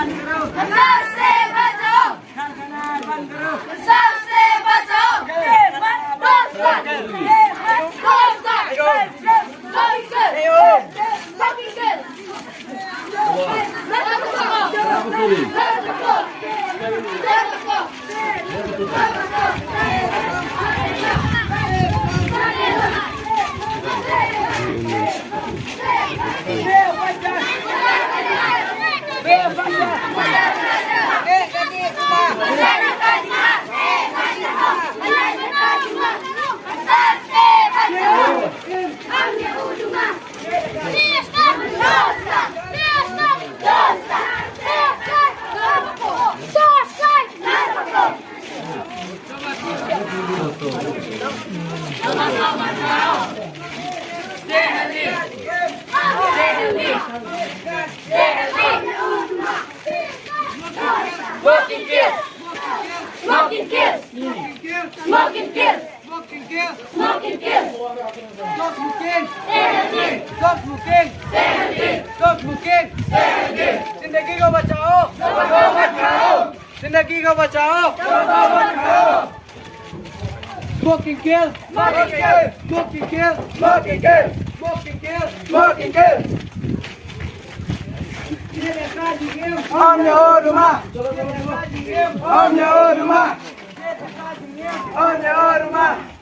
सबसे बचाओ सबसे बचाओ Smookingkill! Smookingkill! Smookingkill! Stop smoking! Stop smoking! Stop smoking! जिंदगी को बचाओ! जिंदगी को बचाओ! Smoking kill! Smoking kill! Smoking kill! Smoking kill! Smoking kill! Smoking kill! Om your rumah! Om your rumah! Om your rumah!